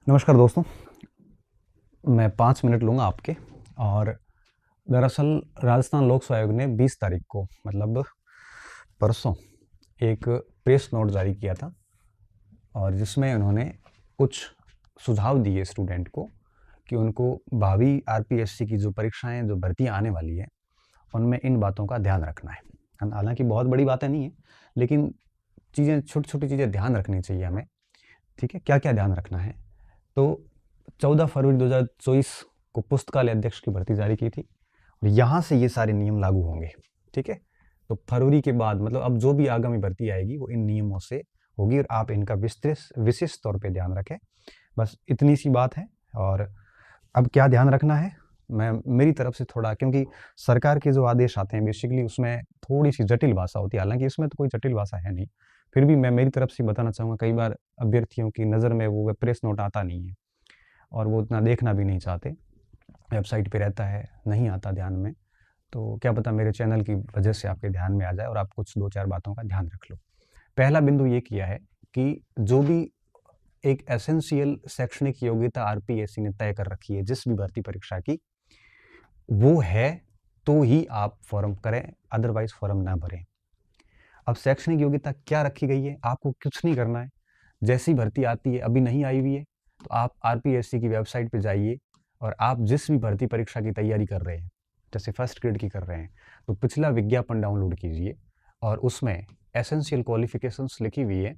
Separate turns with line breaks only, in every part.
नमस्कार दोस्तों, मैं 5 मिनट लूँगा आपके। और दरअसल राजस्थान लोक सेवा आयोग ने 20 तारीख को मतलब परसों एक प्रेस नोट जारी किया था और जिसमें उन्होंने कुछ सुझाव दिए स्टूडेंट को कि उनको भावी आरपीएससी की जो परीक्षाएं जो भर्तियां आने वाली है उनमें इन बातों का ध्यान रखना है। हालांकि बहुत बड़ी बातें नहीं है, लेकिन चीज़ें छोटी छोटी चीज़ें ध्यान रखनी चाहिए हमें। ठीक है, क्या क्या ध्यान रखना है? तो 14 फरवरी 2024 को पुस्तकालय अध्यक्ष की भर्ती जारी की थी और यहाँ से ये सारे नियम लागू होंगे। ठीक है, तो फरवरी के बाद मतलब अब जो भी आगामी भर्ती आएगी वो इन नियमों से होगी और आप इनका विशेष तौर पे ध्यान रखें। बस इतनी सी बात है। और अब क्या ध्यान रखना है, मैं मेरी तरफ से थोड़ा, क्योंकि सरकार के जो आदेश आते हैं बेसिकली उसमें थोड़ी सी जटिल भाषा होती है, हालांकि इसमें तो कोई जटिल भाषा है नहीं, फिर भी मैं मेरी तरफ से बताना चाहूँगा। कई बार अभ्यर्थियों की नज़र में वो प्रेस नोट आता नहीं है और वो उतना देखना भी नहीं चाहते, वेबसाइट पे रहता है, नहीं आता ध्यान में। तो क्या पता मेरे चैनल की वजह से आपके ध्यान में आ जाए और आप कुछ 2-4 बातों का ध्यान रख लो। पहला बिंदु ये किया है कि जो भी एक एसेंशियल शैक्षणिक योग्यता आरपीएससी ने तय कर रखी है जिस भी भर्ती परीक्षा की, वो है तो ही आप फॉर्म करें, अदरवाइज फॉर्म ना भरें। अब शैक्षणिक योग्यता क्या रखी गई है, आपको कुछ नहीं करना है। जैसी भर्ती आती है, अभी नहीं आई हुई है तो आप आरपीएससी की वेबसाइट पे जाइए और आप जिस भी भर्ती परीक्षा की तैयारी कर रहे हैं, जैसे फर्स्ट ग्रेड की कर रहे हैं, तो पिछला विज्ञापन डाउनलोड कीजिए और उसमें एसेंशियल क्वालिफिकेशंस लिखी हुई है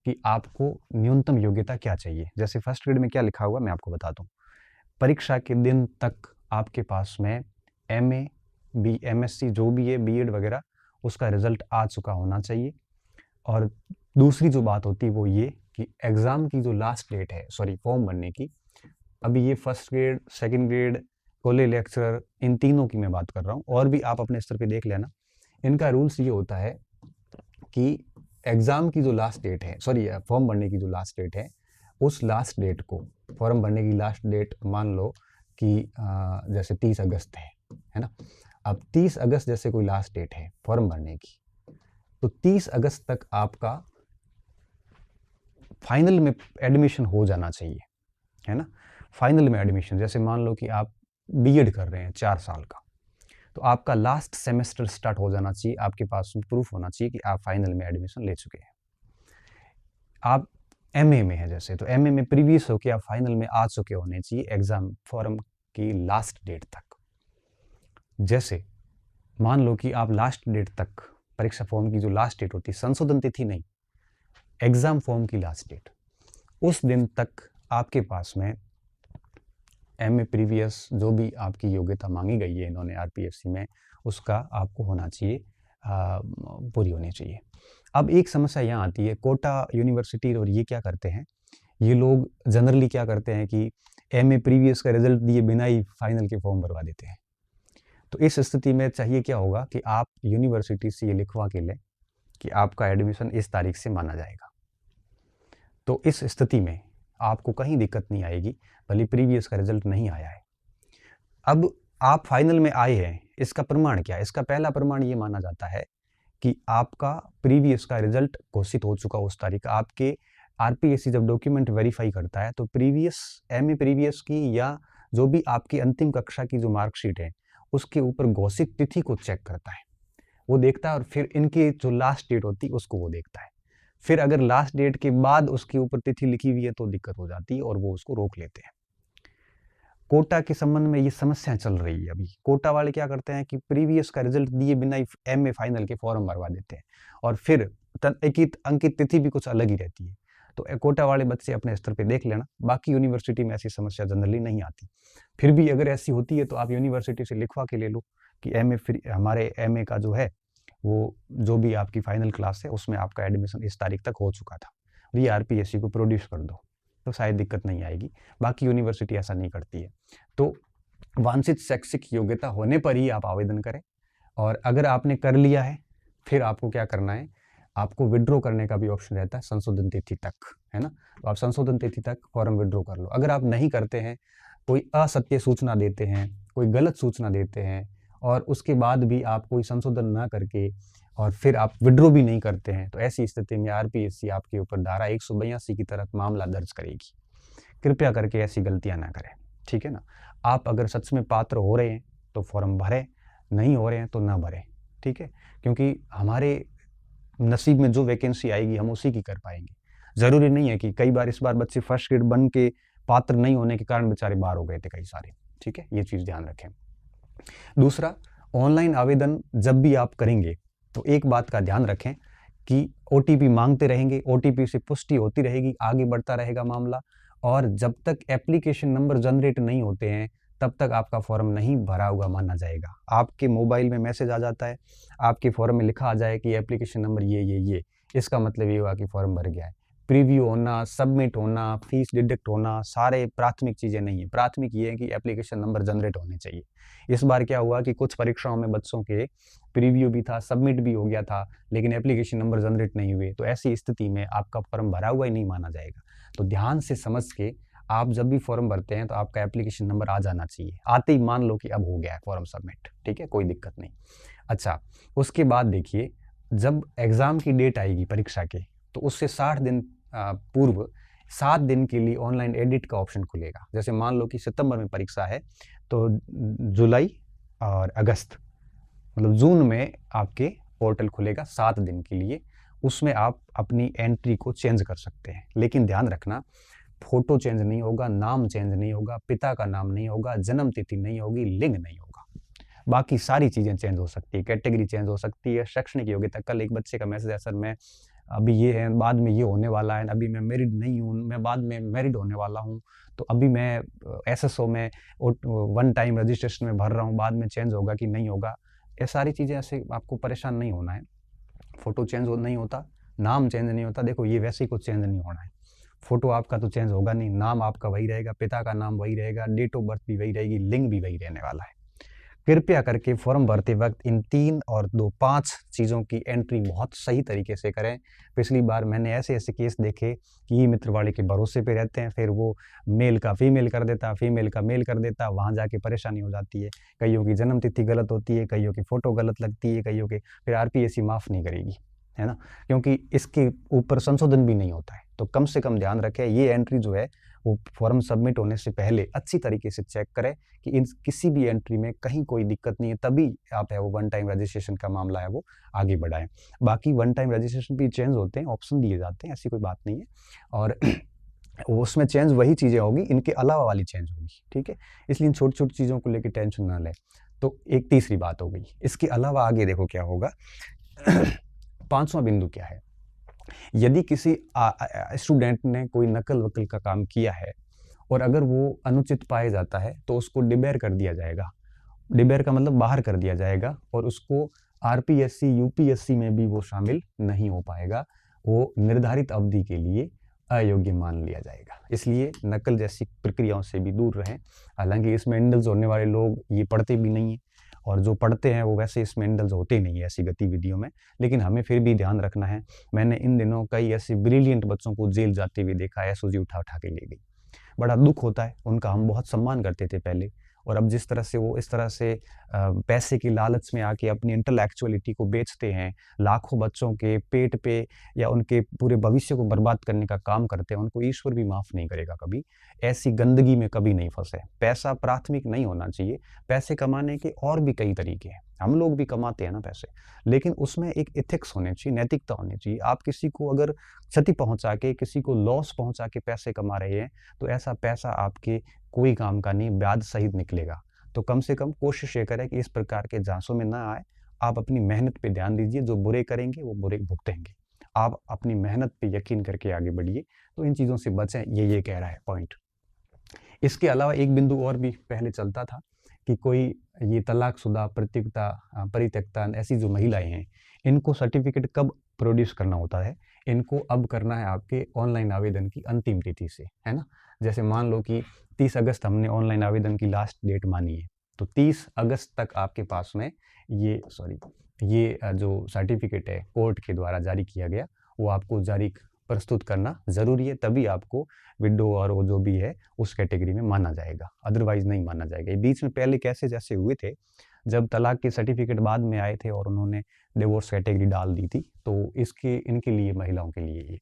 कि आपको न्यूनतम योग्यता क्या चाहिए। जैसे फर्स्ट ग्रेड में क्या लिखा हुआ मैं आपको बता दूं। परीक्षा के दिन तक आपके पास में एमए, एमएससी जो भी है, बीएड वगैरह, उसका रिजल्ट आ चुका होना चाहिए। और दूसरी जो बात होती है वो ये कि एग्ज़ाम की जो लास्ट डेट है, सॉरी फॉर्म भरने की, अभी ये first grade, second grade, college lecturer, इन तीनों की मैं बात कर रहा हूँ, और भी आप अपने स्तर पे देख लेना। इनका रूल्स ये होता है कि एग्ज़ाम की जो लास्ट डेट है, सॉरी फॉर्म भरने की जो लास्ट डेट है, उस लास्ट डेट को, फॉर्म भरने की लास्ट डेट मान लो कि जैसे 30 अगस्त है ना। अब 30 अगस्त जैसे कोई लास्ट डेट है फॉर्म भरने की, तो 30 अगस्त तक आपका फाइनल में एडमिशन हो जाना चाहिए, है ना। फाइनल में एडमिशन, जैसे मान लो कि आप बीएड कर रहे हैं 4 साल का, तो आपका लास्ट सेमेस्टर स्टार्ट हो जाना चाहिए, आपके पास प्रूफ होना चाहिए कि आप फाइनल में एडमिशन ले चुके हैं। आप एमए में है जैसे, तो एमए में प्रीवियस होके आप फाइनल में आ चुके होने चाहिए एग्जाम फॉर्म की लास्ट डेट तक। जैसे मान लो कि आप लास्ट डेट तक, परीक्षा फॉर्म की जो लास्ट डेट होती है, संशोधन तिथि नहीं, एग्जाम फॉर्म की लास्ट डेट, उस दिन तक आपके पास में एमए प्रीवियस जो भी आपकी योग्यता मांगी गई है इन्होंने आरपीएससी में, उसका आपको होना चाहिए, पूरी होनी चाहिए। अब एक समस्या यहाँ आती है, कोटा यूनिवर्सिटी और ये क्या करते हैं, ये लोग जनरली क्या करते हैं कि एमए प्रीवियस का रिजल्ट दिए बिना ही फाइनल के फॉर्म भरवा देते हैं। तो इस स्थिति में चाहिए क्या होगा कि आप यूनिवर्सिटी से ये लिखवा के लें कि आपका एडमिशन इस तारीख से माना जाएगा। तो इस स्थिति में आपको कहीं दिक्कत नहीं आएगी, भले प्रीवियस का रिजल्ट नहीं आया है। अब आप फाइनल में आए हैं, इसका प्रमाण क्या है? इसका पहला प्रमाण ये माना जाता है कि आपका प्रीवियस का रिजल्ट घोषित हो चुका उस तारीख का। आपके आरपीएससी जब डॉक्यूमेंट वेरीफाई करता है तो प्रीवियस, एमए प्रीवियस की या जो भी आपकी अंतिम कक्षा की जो मार्कशीट है उसके ऊपर घोषित तिथि को चेक करता है, वो देखता है, और फिर इनकी जो लास्ट डेट होती है उसको वो देखता है। फिर अगर लास्ट डेट के बाद उसके ऊपर तिथि लिखी हुई है तो दिक्कत हो जाती है और वो उसको रोक लेते हैं। कोटा के संबंध में ये समस्या चल रही है अभी। कोटा वाले क्या करते हैं कि प्रीवियस का रिजल्ट दिए बिना ही एमए फाइनल के फॉर्म भरवा देते हैं और फिर अंकित तिथि भी कुछ अलग ही रहती है। तो कोटा वाले बच्चे अपने स्तर पे देख लेना, बाकी यूनिवर्सिटी में ऐसी समस्या जनरली नहीं आती। फिर भी अगर ऐसी होती है तो आप यूनिवर्सिटी से लिखवा के ले लो कि एमए हमारे एमए का जो है वो जो भी आपकी फाइनल क्लास है उसमें आपका एडमिशन इस तारीख तक हो चुका था, ये आरपीएससी को प्रोड्यूस कर दो, तो शायद दिक्कत नहीं आएगी। बाकी यूनिवर्सिटी ऐसा नहीं करती है। तो वांछित शैक्षिक योग्यता होने पर ही आप आवेदन करें, और अगर आपने कर लिया है फिर आपको क्या करना है, आपको विड्रॉ करने का भी ऑप्शन रहता है संशोधन तिथि तक, है ना। तो आप संशोधन तिथि तक फॉर्म विड्रॉ कर लो। अगर आप नहीं करते हैं, कोई असत्य सूचना देते हैं, कोई गलत सूचना देते हैं और उसके बाद भी आप कोई संशोधन ना करके और फिर आप विड्रॉ भी नहीं करते हैं, तो ऐसी स्थिति में आरपीएससी आपके ऊपर धारा 182 की तहत मामला दर्ज करेगी। कृपया करके ऐसी गलतियाँ ना करें, ठीक है ना। आप अगर सच में पात्र हो रहे हैं तो फॉर्म भरें, नहीं हो रहे हैं तो ना भरें, ठीक है। क्योंकि हमारे नसीब में जो वैकेंसी आएगी हम उसी की कर पाएंगे। ज़रूरी नहीं है कि कई बार इस बार बच्चे फर्स्ट ग्रेड बन के पात्र नहीं होने के कारण बेचारे बाहर हो गए थे कई सारे, ठीक है। ये चीज़ ध्यान रखें। दूसरा, ऑनलाइन आवेदन जब भी आप करेंगे तो एक बात का ध्यान रखें कि ओटीपी मांगते रहेंगे, ओटीपी से पुष्टि होती रहेगी, आगे बढ़ता रहेगा मामला, और जब तक एप्लीकेशन नंबर जनरेट नहीं होते हैं तब तक आपका फॉर्म नहीं भरा हुआ माना जाएगा। आपके मोबाइल में मैसेज आ जाता है, आपके फॉर्म में लिखा आ जाए कि एप्लीकेशन नंबर ये, इसका मतलब ये हुआ कि फॉर्म भर गया है। प्रीव्यू होना, सबमिट होना, फीस डिडक्ट होना, सारे प्राथमिक चीज़ें नहीं है। प्राथमिक ये है कि एप्लीकेशन नंबर जनरेट होने चाहिए। इस बार क्या हुआ कि कुछ परीक्षाओं में बच्चों के प्रीव्यू भी था, सबमिट भी हो गया था, लेकिन एप्लीकेशन नंबर जनरेट नहीं हुए, तो ऐसी स्थिति में आपका फॉर्म भरा हुआ ही नहीं माना जाएगा। तो ध्यान से समझ के आप जब भी फॉर्म भरते हैं तो आपका एप्लीकेशन नंबर आ जाना चाहिए। आते ही मान लो कि अब हो गया है फॉर्म सबमिट, ठीक है, कोई दिक्कत नहीं। अच्छा, उसके बाद देखिए, जब एग्ज़ाम की डेट आएगी परीक्षा के, तो उससे 60 दिन पूर्व 7 दिन के लिए ऑनलाइन एडिट का ऑप्शन खुलेगा। जैसे मान लो कि सितंबर में परीक्षा है तो जुलाई और अगस्त, मतलब जून में आपके पोर्टल खुलेगा 7 दिन के लिए। उसमें आप अपनी एंट्री को चेंज कर सकते हैं, लेकिन ध्यान रखना, फोटो चेंज नहीं होगा, नाम चेंज नहीं होगा, पिता का नाम नहीं होगा, जन्म तिथि नहीं होगी, लिंग नहीं होगा। बाकी सारी चीज़ें चेंज हो सकती है, कैटेगरी चेंज हो सकती है, शैक्षणिक योग्यता। कल एक बच्चे का मैसेज है, सर मैं अभी ये है, बाद में ये होने वाला है, अभी मैं मैरिड नहीं हूँ, मैं बाद में मैरिड होने वाला हूँ, तो अभी मैं एसएसओ में वन टाइम रजिस्ट्रेशन में भर रहा हूँ, बाद में चेंज होगा कि नहीं होगा। ये सारी चीज़ें ऐसे आपको परेशान नहीं होना है। फ़ोटो चेंज नहीं होता, नाम चेंज नहीं होता। देखो ये वैसे ही कुछ चेंज नहीं होना है। फ़ोटो आपका तो चेंज होगा नहीं, नाम आपका वही रहेगा, पिता का नाम वही रहेगा, डेट ऑफ बर्थ भी वही रहेगी, लिंग भी वही रहने वाला है। कृपया करके फॉर्म भरते वक्त इन 3 और 2 5 चीज़ों की एंट्री बहुत सही तरीके से करें। पिछली बार मैंने ऐसे-ऐसे केस देखे कि ये मित्रवाले के भरोसे पे रहते हैं, फिर वो मेल का फीमेल कर देता, फीमेल का मेल कर देता, वहाँ जाके परेशानी हो जाती है। कईयों की जन्म तिथि गलत होती है, कईयों की फ़ोटो गलत लगती है, कईयों के फिर आरपीएससी माफ़ नहीं करेगी, है ना? क्योंकि इसके ऊपर संशोधन भी नहीं होता है। तो कम से कम ध्यान रखें, ये एंट्री जो है वो फॉर्म सबमिट होने से पहले अच्छी तरीके से चेक करें कि इन किसी भी एंट्री में कहीं कोई दिक्कत नहीं है, तभी आप है वो वन टाइम रजिस्ट्रेशन का मामला है वो आगे बढ़ाएं। बाकी वन टाइम रजिस्ट्रेशन भी चेंज होते हैं, ऑप्शन दिए जाते हैं, ऐसी कोई बात नहीं है, और उसमें चेंज वही चीज़ें होगी, इनके अलावा वाली चेंज होगी, ठीक है। इसलिए इन छोटी-छोटी चीज़ों को लेकर टेंशन ना लें। तो एक तीसरी बात हो गई। इसके अलावा आगे देखो क्या होगा। 5वां बिंदु क्या है, यदि किसी स्टूडेंट ने कोई नकल-वकल का काम किया है और अगर वो अनुचित पाया जाता है तो उसको डिबेयर कर दिया जाएगा। डिबेयर का मतलब बाहर कर दिया जाएगा, और उसको आरपीएससी, यूपीएससी में भी वो शामिल नहीं हो पाएगा। वो निर्धारित अवधि के लिए अयोग्य मान लिया जाएगा। इसलिए नकल जैसी प्रक्रियाओं से भी दूर रहें। हालाँकि इसमें इंडल्ज होने वाले लोग ये पढ़ते भी नहीं हैं, और जो पढ़ते हैं वो वैसे इसमें इंडल्ज होते ही नहीं है ऐसी गतिविधियों में, लेकिन हमें फिर भी ध्यान रखना है। मैंने इन दिनों कई ऐसे ब्रिलियंट बच्चों को जेल जाते हुए देखा है, एसओजी उठा के ले गई। बड़ा दुख होता है, उनका हम बहुत सम्मान करते थे पहले, और अब जिस तरह से वो इस तरह से पैसे की लालच में आके अपनी इंटेलेक्चुअलिटी को बेचते हैं, लाखों बच्चों के पेट पे या उनके पूरे भविष्य को बर्बाद करने का काम करते हैं, उनको ईश्वर भी माफ़ नहीं करेगा कभी। ऐसी गंदगी में कभी नहीं फंसे। पैसा प्राथमिक नहीं होना चाहिए। पैसे कमाने के और भी कई तरीके हैं, हम लोग भी कमाते हैं ना पैसे, लेकिन उसमें एक एथिक्स होने चाहिए, नैतिकता होनी चाहिए। आप किसी को अगर क्षति पहुंचा के, किसी को लॉस पहुंचा के पैसे कमा रहे हैं, तो ऐसा पैसा आपके कोई काम का नहीं, ब्याज सहित निकलेगा। तो कम से कम कोशिश ये करें कि इस प्रकार के झांसों में ना आए। आप अपनी मेहनत पे ध्यान दीजिए, जो बुरे करेंगे वो बुरे भुगतेंगे। आप अपनी मेहनत पे यकीन करके आगे बढ़िए, तो इन चीज़ों से बचें, ये कह रहा है पॉइंट। इसके अलावा एक बिंदु और भी पहले चलता था कि कोई ये तलाकशुदा, परित्यक्ता ऐसी जो महिलाएं हैं, इनको सर्टिफिकेट कब प्रोड्यूस करना होता है, इनको अब करना है आपके ऑनलाइन आवेदन की अंतिम तिथि से, है ना। जैसे मान लो कि 30 अगस्त हमने ऑनलाइन आवेदन की लास्ट डेट मानी है, तो 30 अगस्त तक आपके पास में ये जो सर्टिफिकेट है कोर्ट के द्वारा जारी किया गया, वो आपको प्रस्तुत करना ज़रूरी है, तभी आपको विडो और वो जो भी है उस कैटेगरी में माना जाएगा, अदरवाइज नहीं माना जाएगा। ये बीच में पहले कैसे जैसे हुए थे, जब तलाक के सर्टिफिकेट बाद में आए थे और उन्होंने डिवोर्स कैटेगरी डाल दी थी, तो इनके लिए महिलाओं के लिए ये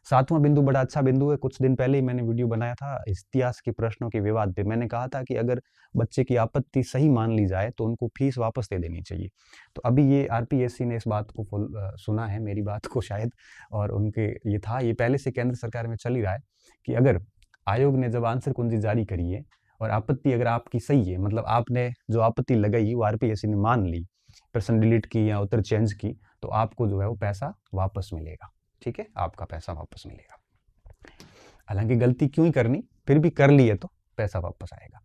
7वां बिंदु बड़ा अच्छा बिंदु है। कुछ दिन पहले ही मैंने वीडियो बनाया था इतिहास के प्रश्नों के विवाद पे। मैंने कहा था कि अगर बच्चे की आपत्ति सही मान ली जाए तो उनको फीस वापस दे देनी चाहिए। तो अभी ये आरपीएससी ने इस बात को सुना है, मेरी बात को शायद, और उनके ये था, ये पहले से केंद्र सरकार में चल ही रहा है कि अगर आयोग ने जब आंसर कुंजी जारी करी है और आपत्ति अगर आपकी सही है, मतलब आपने जो आपत्ति लगाई वो आरपीएससी ने मान ली, प्रश्न डिलीट की या उत्तर चेंज की, तो आपको जो है वो पैसा वापस मिलेगा। ठीक है, आपका पैसा वापस मिलेगा। हालांकि गलती क्यों ही करनी, फिर भी कर लिए तो पैसा वापस आएगा।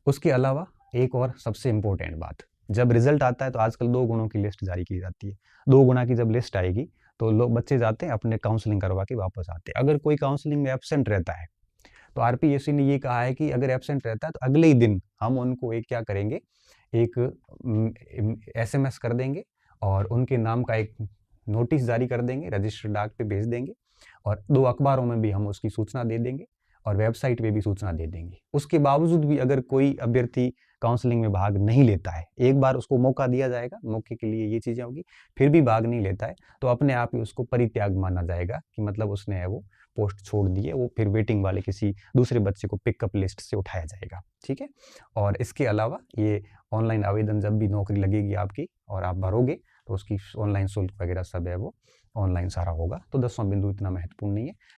उसके अलावा एक और सबसे इम्पोर्टेंट बात, जब रिजल्ट आता है तो आजकल 2 गुणों की लिस्ट जारी की जाती है। 2 गुणा की जब लिस्ट आएगी तो लोग, बच्चे जाते हैं अपने काउंसलिंग करवा के वापस आते हैं। अगर कोई काउंसलिंग में एब्सेंट रहता है तो आरपीएससी ने ये कहा है कि अगर एब्सेंट रहता है तो अगले ही दिन हम उनको एक क्या करेंगे, एक एसएमएस कर देंगे और उनके नाम का एक नोटिस जारी कर देंगे, रजिस्टर्ड डाक पे भेज देंगे, और 2 अखबारों में भी हम उसकी सूचना दे देंगे और वेबसाइट पे भी सूचना दे देंगे। उसके बावजूद भी अगर कोई अभ्यर्थी काउंसलिंग में भाग नहीं लेता है, एक बार उसको मौका दिया जाएगा, मौके के लिए ये चीज़ें होगी, फिर भी भाग नहीं लेता है, तो अपने आप ही उसको परित्याग माना जाएगा कि मतलब उसने है वो पोस्ट छोड़ दी है, वो फिर वेटिंग वाले किसी दूसरे बच्चे को पिकअप लिस्ट से उठाया जाएगा। ठीक है, और इसके अलावा ये ऑनलाइन आवेदन, जब भी नौकरी लगेगी आपकी और आप भरोगे तो उसकी ऑनलाइन शुल्क वगैरह सब है वो ऑनलाइन सारा होगा। तो 10वां बिंदु इतना महत्वपूर्ण नहीं है।